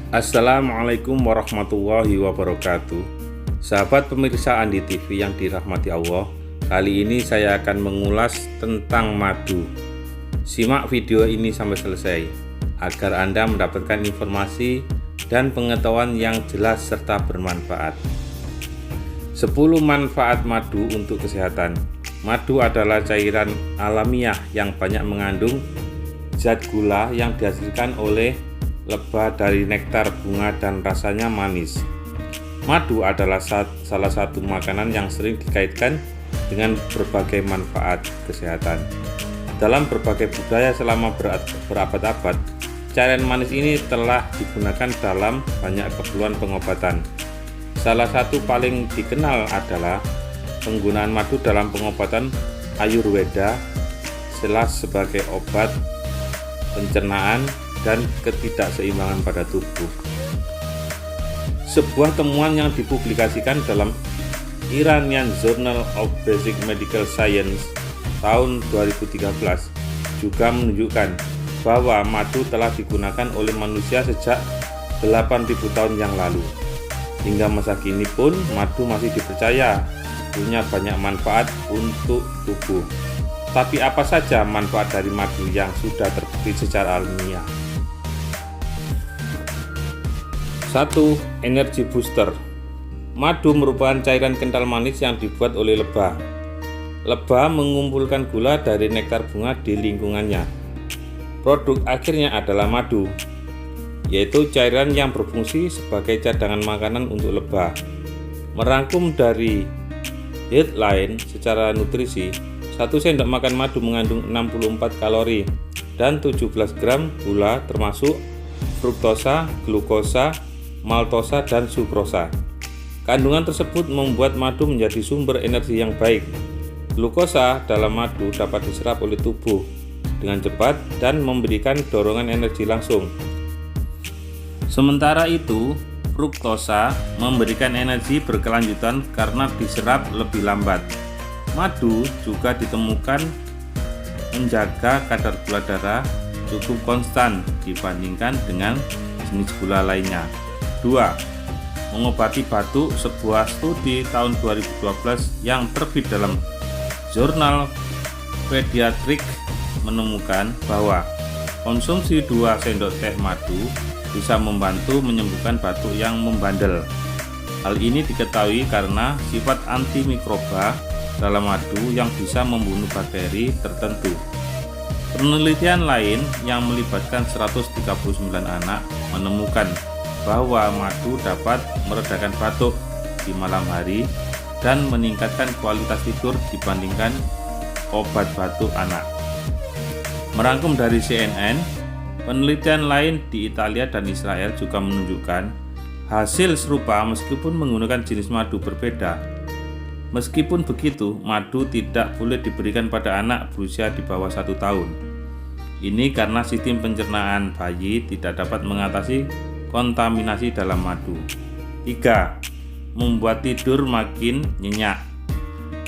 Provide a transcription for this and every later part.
Assalamualaikum warahmatullahi wabarakatuh. Sahabat pemirsa Andi TV yang dirahmati Allah, kali ini saya akan mengulas tentang madu. Simak video ini sampai selesai agar Anda mendapatkan informasi dan pengetahuan yang jelas serta bermanfaat. 10 manfaat madu untuk kesehatan. Madu adalah cairan alamiah yang banyak mengandung zat gula yang dihasilkan oleh lebah dari nektar bunga dan rasanya manis. Madu adalah salah satu makanan yang sering dikaitkan dengan berbagai manfaat kesehatan. Dalam berbagai budaya selama berabad-abad, cairan manis ini telah digunakan dalam banyak keperluan pengobatan. Salah satu paling dikenal adalah penggunaan madu dalam pengobatan Ayurweda, sebagai obat pencernaan dan ketidakseimbangan pada tubuh. Sebuah temuan yang dipublikasikan dalam Iranian Journal of Basic Medical Science tahun 2013 juga menunjukkan bahwa madu telah digunakan oleh manusia sejak 8.000 tahun yang lalu. Hingga masa kini pun madu masih dipercaya punya banyak manfaat untuk tubuh. Tapi apa saja manfaat dari madu yang sudah terbukti secara ilmiah? 1. Energi booster. Madu merupakan cairan kental manis yang dibuat oleh lebah. Lebah mengumpulkan gula dari nektar bunga di lingkungannya. Produk akhirnya adalah madu, yaitu cairan yang berfungsi sebagai cadangan makanan untuk lebah. Merangkum dari headline secara nutrisi, 1 sendok makan madu mengandung 64 kalori dan 17 gram gula termasuk fruktosa, glukosa, maltosa, dan sukrosa. Kandungan tersebut membuat madu menjadi sumber energi yang baik. Glukosa dalam madu dapat diserap oleh tubuh dengan cepat dan memberikan dorongan energi langsung. Sementara itu, fruktosa memberikan energi berkelanjutan karena diserap lebih lambat. Madu juga ditemukan menjaga kadar gula darah cukup konstan dibandingkan dengan jenis gula lainnya. 2. Mengobati batuk. Sebuah studi tahun 2012 yang terbit dalam jurnal Pediatric menemukan bahwa konsumsi 2 sendok teh madu bisa membantu menyembuhkan batuk yang membandel. Hal ini diketahui karena sifat antimikroba dalam madu yang bisa membunuh bakteri tertentu. Penelitian lain yang melibatkan 139 anak menemukan bahwa madu dapat meredakan batuk di malam hari dan meningkatkan kualitas tidur dibandingkan obat batuk anak. Merangkum dari CNN, penelitian lain di Italia dan Israel juga menunjukkan hasil serupa meskipun menggunakan jenis madu berbeda. Meskipun begitu, madu tidak boleh diberikan pada anak berusia di bawah 1 tahun. Ini karena sistem pencernaan bayi tidak dapat mengatasi kontaminasi dalam madu. 3. Membuat tidur makin nyenyak.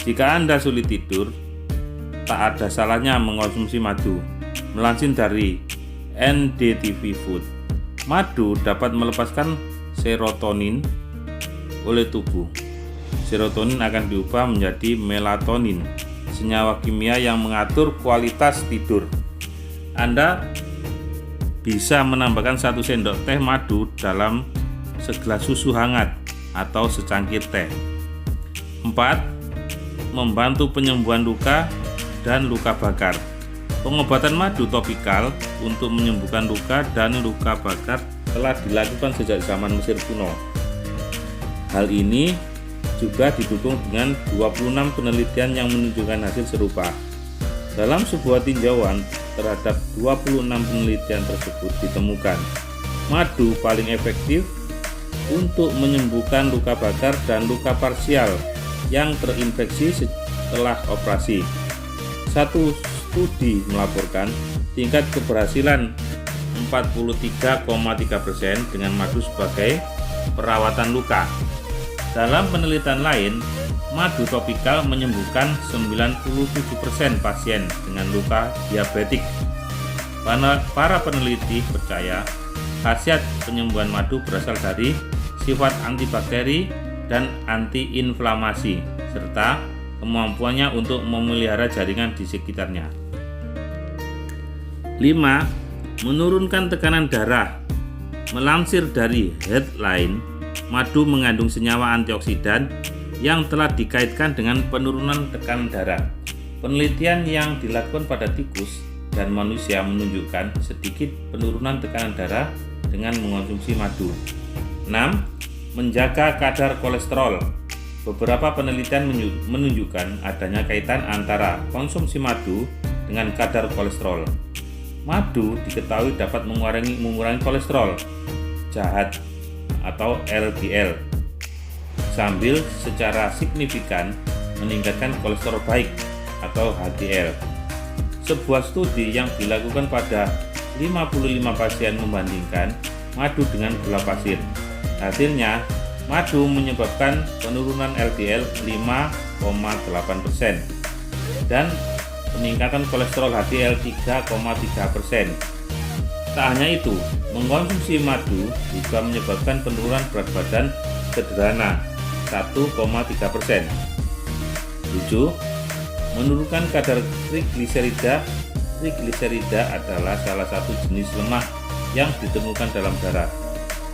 Jika Anda sulit tidur, tak ada salahnya mengonsumsi madu. Melansir dari NDTV Food, madu dapat melepaskan serotonin oleh tubuh. Serotonin akan diubah menjadi melatonin, senyawa kimia yang mengatur kualitas tidur. Anda bisa menambahkan 1 sendok teh madu dalam segelas susu hangat atau secangkir teh. 4. Membantu penyembuhan luka dan luka bakar. Pengobatan madu topikal untuk menyembuhkan luka dan luka bakar telah dilakukan sejak zaman Mesir kuno. Hal ini juga didukung dengan 26 penelitian yang menunjukkan hasil serupa. Dalam sebuah tinjauan terhadap 26 penelitian tersebut ditemukan madu paling efektif untuk menyembuhkan luka bakar dan luka parsial yang terinfeksi setelah operasi. Satu studi melaporkan tingkat keberhasilan 43,3% dengan madu sebagai perawatan luka. Dalam penelitian lain, madu topikal menyembuhkan 97% pasien dengan luka diabetik. Para peneliti percaya Khasiat penyembuhan madu berasal dari sifat antibakteri dan antiinflamasi, serta kemampuannya untuk memelihara jaringan di sekitarnya. 5. Menurunkan tekanan darah. Melansir dari Headline, madu mengandung senyawa antioksidan yang telah dikaitkan dengan penurunan tekanan darah. Penelitian yang dilakukan pada tikus dan manusia menunjukkan sedikit penurunan tekanan darah dengan mengonsumsi madu. 6. Menjaga kadar kolesterol. Beberapa penelitian menunjukkan adanya kaitan antara konsumsi madu dengan kadar kolesterol. Madu diketahui dapat mengurangi kolesterol jahat atau LDL, sambil secara signifikan meningkatkan kolesterol baik atau HDL. Sebuah studi yang dilakukan pada 55 pasien membandingkan madu dengan gula pasir. Hasilnya, madu menyebabkan penurunan LDL 5,8% dan peningkatan kolesterol HDL 3,3%. Tak hanya itu, mengkonsumsi madu juga menyebabkan penurunan berat badan sederhana 1,3%. 7. Menurunkan kadar trigliserida. Trigliserida adalah salah satu jenis lemak yang ditemukan dalam darah.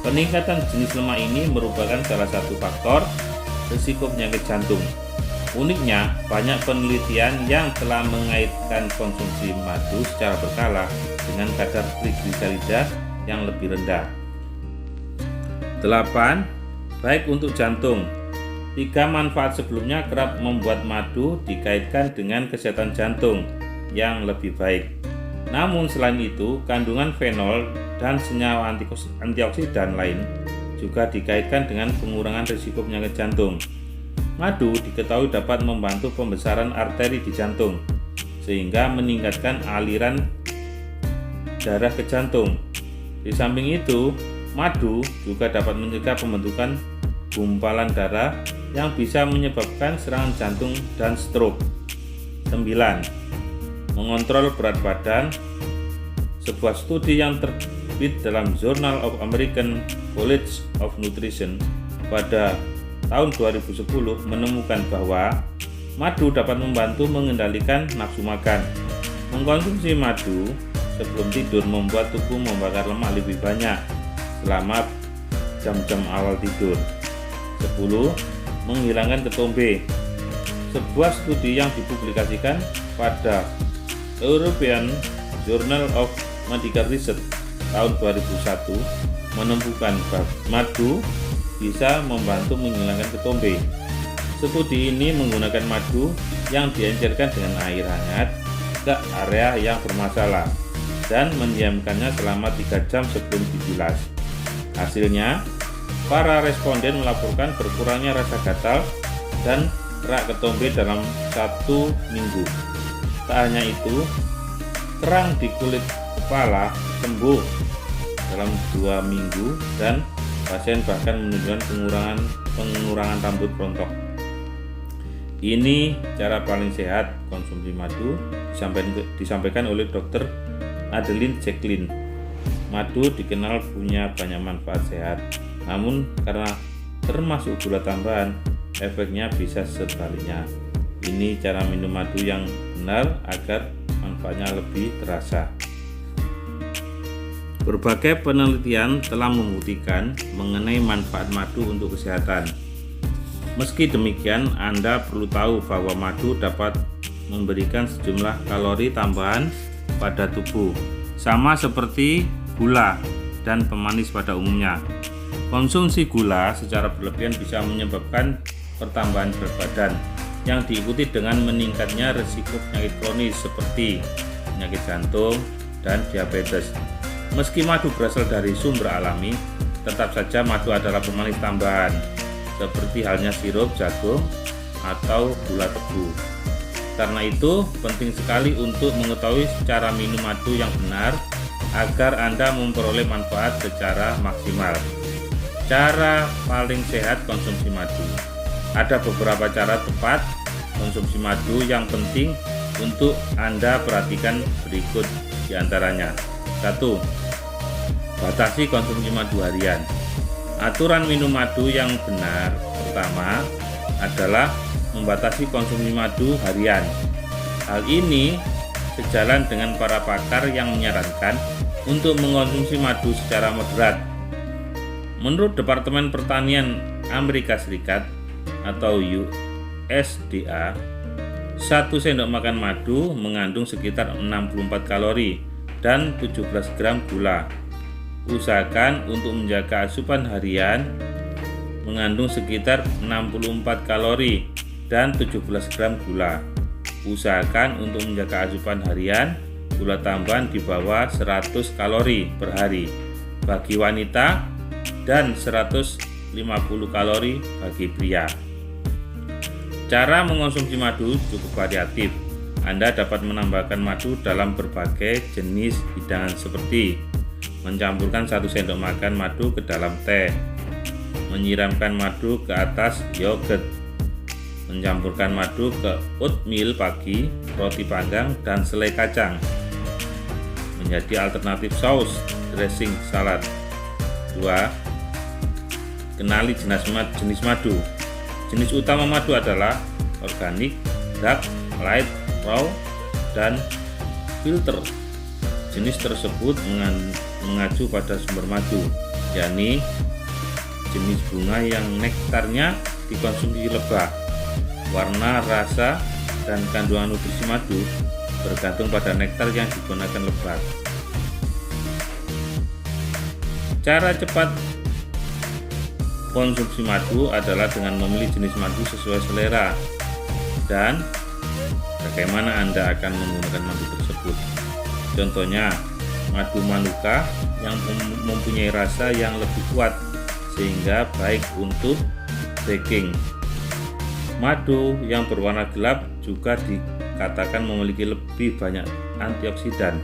Peningkatan jenis lemak ini merupakan salah satu faktor risiko penyakit jantung. Uniknya, banyak penelitian yang telah mengaitkan konsumsi madu secara berkala dengan kadar trigliserida yang lebih rendah. 8. Baik untuk jantung. 3 manfaat sebelumnya kerap membuat madu dikaitkan dengan kesehatan jantung yang lebih baik. Namun selain itu, kandungan fenol dan senyawa antioksidan lain juga dikaitkan dengan pengurangan risiko penyakit jantung. Madu diketahui dapat membantu pembesaran arteri di jantung, sehingga meningkatkan aliran darah ke jantung. Di samping itu, madu juga dapat mencegah pembentukan gumpalan darah yang bisa menyebabkan serangan jantung dan stroke. 9. Mengontrol berat badan. Sebuah studi yang terbit dalam Journal of American College of Nutrition pada tahun 2010 menemukan bahwa madu dapat membantu mengendalikan nafsu makan. Mengkonsumsi madu sebelum tidur membuat tubuh membakar lemak lebih banyak selama jam-jam awal tidur. 10. Menghilangkan ketombe. Sebuah studi yang dipublikasikan pada European Journal of Medical Research tahun 2001 menemukan bahwa madu bisa membantu menghilangkan ketombe. Studi ini menggunakan madu yang diencerkan dengan air hangat ke area yang bermasalah dan mendiamkannya selama 3 jam sebelum dibilas. Hasilnya, para responden melaporkan berkurangnya rasa gatal dan kerak ketombe dalam 1 minggu. Tak hanya itu, kerang di kulit kepala sembuh dalam 2 minggu dan pasien bahkan menunjukkan pengurangan rambut rontok. Ini cara paling sehat konsumsi madu disampaikan oleh Dr. Adeline Jacqueline. Madu dikenal punya banyak manfaat sehat, namun karena termasuk gula tambahan, efeknya bisa sebaliknya. Ini cara minum madu yang benar agar manfaatnya lebih terasa. Berbagai penelitian telah membuktikan mengenai manfaat madu untuk kesehatan. Meski demikian, Anda perlu tahu bahwa madu dapat memberikan sejumlah kalori tambahan pada tubuh, sama seperti gula dan pemanis pada umumnya. Konsumsi gula secara berlebihan bisa menyebabkan pertambahan berat badan yang diikuti dengan meningkatnya risiko penyakit kronis seperti penyakit jantung dan diabetes. Meski madu berasal dari sumber alami, tetap saja madu adalah pemanis tambahan seperti halnya sirup jagung atau gula tebu. Karena itu, penting sekali untuk mengetahui cara minum madu yang benar agar Anda memperoleh manfaat secara maksimal. Cara paling sehat konsumsi madu. Ada beberapa cara tepat konsumsi madu yang penting untuk Anda perhatikan berikut diantaranya. 1. Batasi konsumsi madu harian. Aturan minum madu yang benar pertama adalah membatasi konsumsi madu harian. Hal ini sejalan dengan para pakar yang menyarankan untuk mengonsumsi madu secara moderat. Menurut Departemen Pertanian Amerika Serikat atau USDA, 1 sendok makan madu mengandung sekitar 64 kalori dan 17 gram gula. Usahakan untuk menjaga asupan harian mengandung sekitar 64 kalori dan 17 gram gula. Usahakan untuk menjaga asupan harian gula tambahan di bawah 100 kalori per hari bagi wanita dan 150 kalori bagi pria. Cara mengonsumsi madu cukup variatif. Anda dapat menambahkan madu dalam berbagai jenis hidangan seperti mencampurkan 1 sendok makan madu ke dalam teh, menyiramkan madu ke atas yogurt, mencampurkan madu ke oatmeal pagi, roti panggang, dan selai kacang, menjadi alternatif saus, dressing, salad. 2. Kenali jenis madu. Jenis utama madu adalah organik, dark, light, raw, dan filter. Jenis tersebut mengacu pada sumber madu, yakni jenis bunga yang nektarnya dikonsumsi lebah. Warna, rasa, dan kandungan nutrisi madu bergantung pada nektar yang digunakan lebah. Cara cepat konsumsi madu adalah dengan memilih jenis madu sesuai selera dan bagaimana Anda akan menggunakan madu tersebut. Contohnya, madu manuka yang mempunyai rasa yang lebih kuat sehingga baik untuk baking. Madu yang berwarna gelap juga dikatakan memiliki lebih banyak antioksidan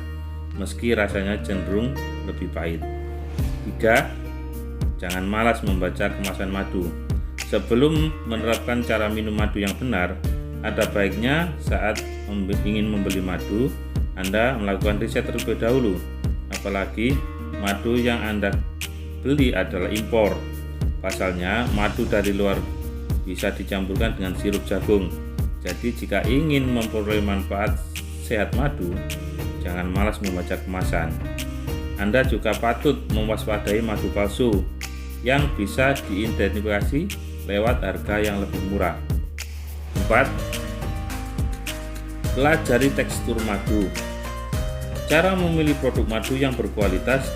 meski rasanya cenderung lebih pahit. 3. Jangan malas membaca kemasan madu. Sebelum menerapkan cara minum madu yang benar, ada baiknya saat ingin membeli madu, Anda melakukan riset terlebih dahulu. Apalagi madu yang Anda beli adalah impor. Pasalnya, madu dari luar bisa dicampurkan dengan sirup jagung. Jadi jika ingin memperoleh manfaat sehat madu, jangan malas membaca kemasan. Anda juga patut mewaspadai madu palsu yang bisa diidentifikasi lewat harga yang lebih murah. 4. Pelajari tekstur madu. Cara memilih produk madu yang berkualitas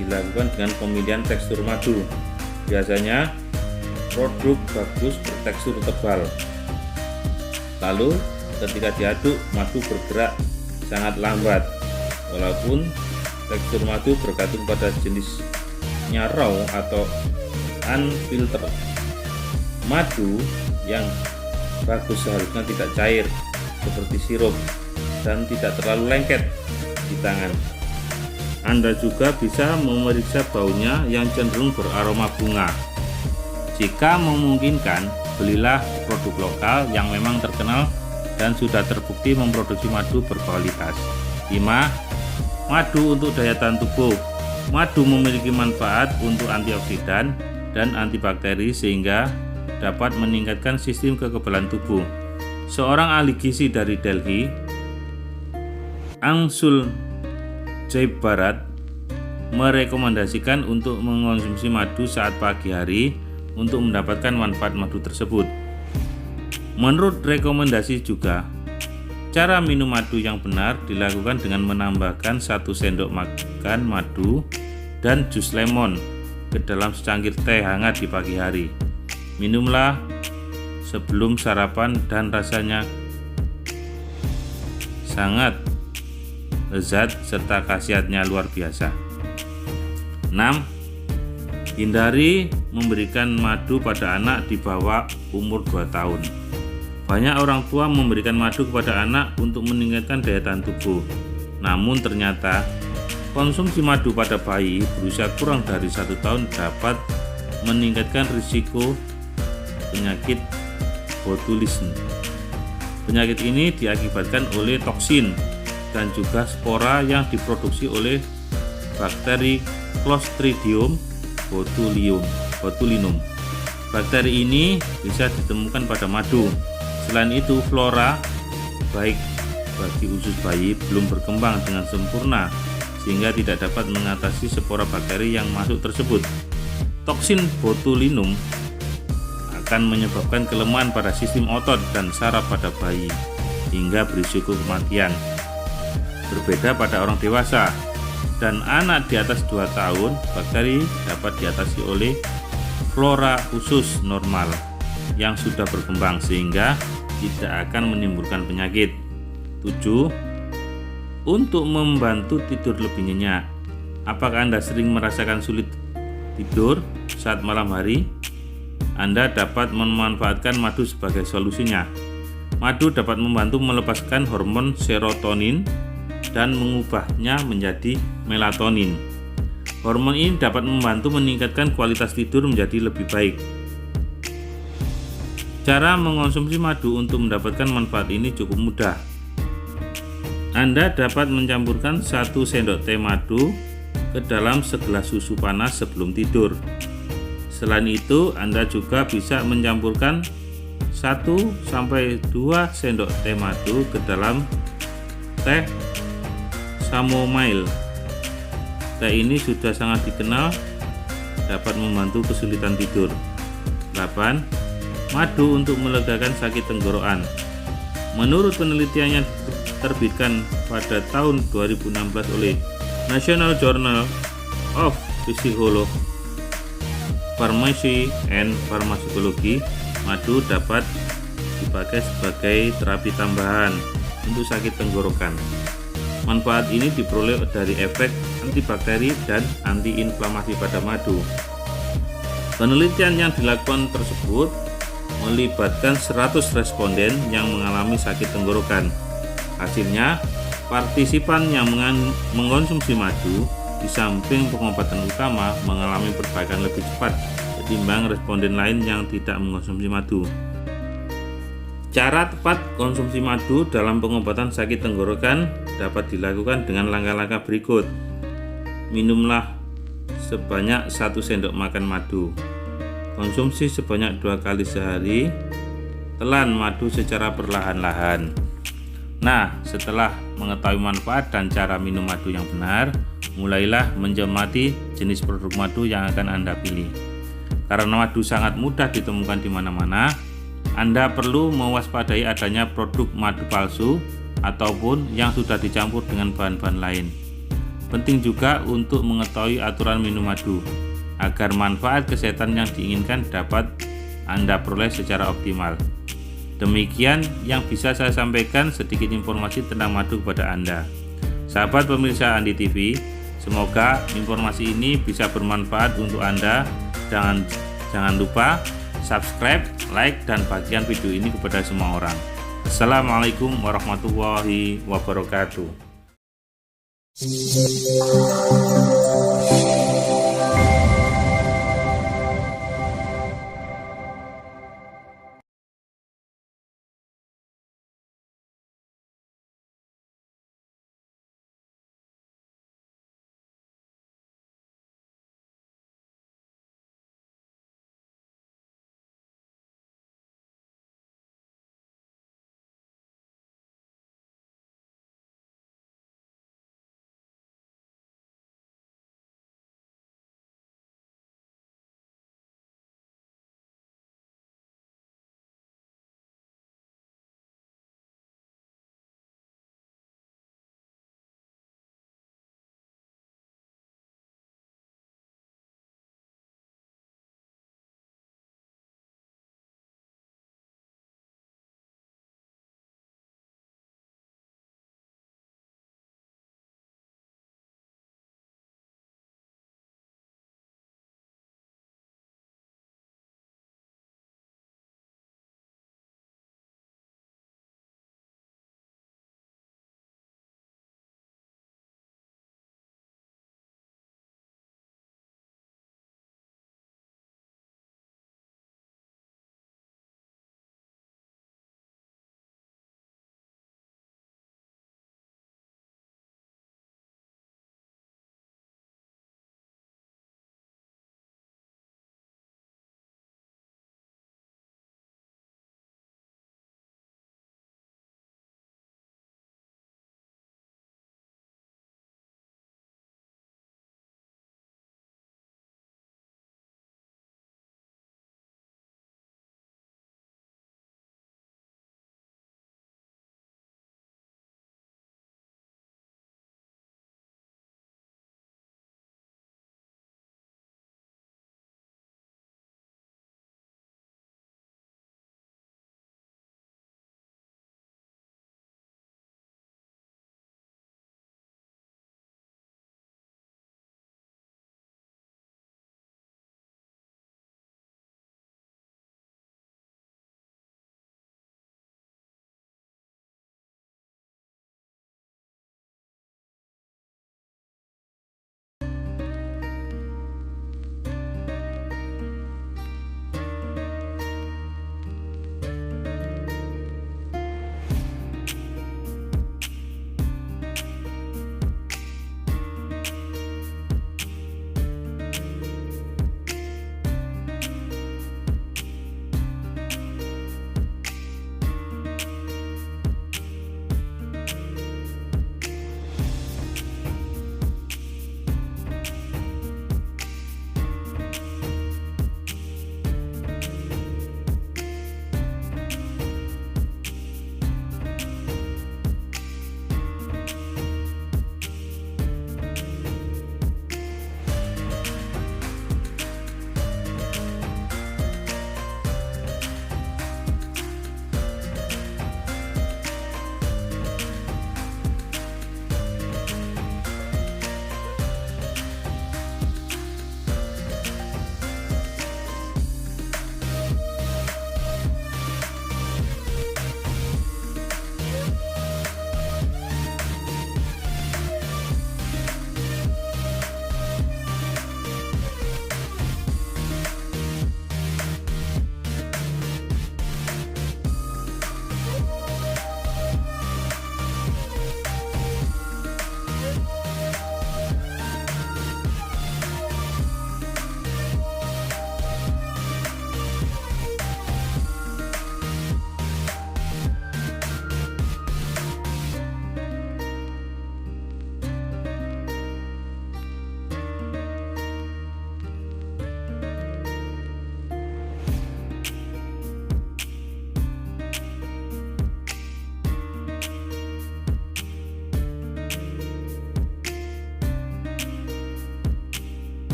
dilakukan dengan pemilihan tekstur madu. Biasanya produk bagus bertekstur tebal. Lalu ketika diaduk, madu bergerak sangat lambat. Walaupun tekstur madu bergantung pada jenisnya raw atau unfiltered. Madu yang bagus seharusnya tidak cair seperti sirup dan tidak terlalu lengket di tangan. Anda juga bisa memeriksa baunya yang cenderung beraroma bunga. Jika memungkinkan, belilah produk lokal yang memang terkenal dan sudah terbukti memproduksi madu berkualitas. 5. Madu untuk daya tahan tubuh. Madu memiliki manfaat untuk antioksidan dan antibakteri sehingga dapat meningkatkan sistem kekebalan tubuh. Seorang ahli gizi dari Delhi, Angshul Jaibarat, merekomendasikan untuk mengonsumsi madu saat pagi hari untuk mendapatkan manfaat madu tersebut. Menurut rekomendasi juga, cara minum madu yang benar dilakukan dengan menambahkan 1 sendok makan madu dan jus lemon ke dalam secangkir teh hangat di pagi hari. Minumlah sebelum sarapan dan rasanya sangat lezat serta khasiatnya luar biasa. 6. Hindari memberikan madu pada anak di bawah umur 2 tahun. Banyak orang tua memberikan madu kepada anak untuk meningkatkan daya tahan tubuh. Namun ternyata konsumsi madu pada bayi berusia kurang dari 1 tahun dapat meningkatkan risiko penyakit botulisme. Penyakit ini diakibatkan oleh toksin dan juga spora yang diproduksi oleh bakteri Clostridium botulinum. Bakteri ini bisa ditemukan pada madu. Selain itu, flora baik bagi usus bayi belum berkembang dengan sempurna sehingga tidak dapat mengatasi spora bakteri yang masuk tersebut. Toksin botulinum akan menyebabkan kelemahan pada sistem otot dan saraf pada bayi hingga berisiko kematian. Berbeda pada orang dewasa dan anak di atas 2 tahun, bakteri dapat diatasi oleh flora usus normal yang sudah berkembang sehingga tidak akan menimbulkan penyakit. 7. Untuk membantu tidur lebih nyenyak. Apakah Anda sering merasakan sulit tidur saat malam hari? Anda dapat memanfaatkan madu sebagai solusinya. Madu dapat membantu melepaskan hormon serotonin dan mengubahnya menjadi melatonin. Hormon ini dapat membantu meningkatkan kualitas tidur menjadi lebih baik. Cara mengonsumsi madu untuk mendapatkan manfaat ini cukup mudah. Anda dapat mencampurkan 1 sendok teh madu ke dalam segelas susu panas sebelum tidur. Selain itu, Anda juga bisa mencampurkan 1-2 sendok teh madu ke dalam teh chamomile. Teh ini sudah sangat dikenal dapat membantu kesulitan tidur. 8. Madu untuk melegakan sakit tenggorokan. Menurut penelitian yang diterbitkan pada tahun 2016 oleh National Journal of Pharmacy and Pharmacology, madu dapat dipakai sebagai terapi tambahan untuk sakit tenggorokan. Manfaat ini diperoleh dari efek antibakteri dan antiinflamasi pada madu. Penelitian yang dilakukan tersebut melibatkan 100 responden yang mengalami sakit tenggorokan. Hasilnya, partisipan yang mengkonsumsi madu di samping pengobatan utama mengalami perbaikan lebih cepat ketimbang responden lain yang tidak mengkonsumsi madu. Cara tepat konsumsi madu dalam pengobatan sakit tenggorokan dapat dilakukan dengan langkah-langkah berikut. Minumlah sebanyak 1 sendok makan madu. Konsumsi sebanyak 2 kali sehari. Telan madu secara perlahan-lahan. Nah, setelah mengetahui manfaat dan cara minum madu yang benar, mulailah mencermati jenis produk madu yang akan Anda pilih. Karena madu sangat mudah ditemukan di mana-mana, Anda perlu mewaspadai adanya produk madu palsu ataupun yang sudah dicampur dengan bahan-bahan lain. Penting juga untuk mengetahui aturan minum madu agar manfaat kesehatan yang diinginkan dapat Anda peroleh secara optimal. Demikian yang bisa saya sampaikan, sedikit informasi tentang madu kepada Anda. Sahabat pemirsa Andi TV, semoga informasi ini bisa bermanfaat untuk Anda. Jangan lupa subscribe, like, dan bagikan video ini kepada semua orang. Assalamualaikum warahmatullahi wabarakatuh.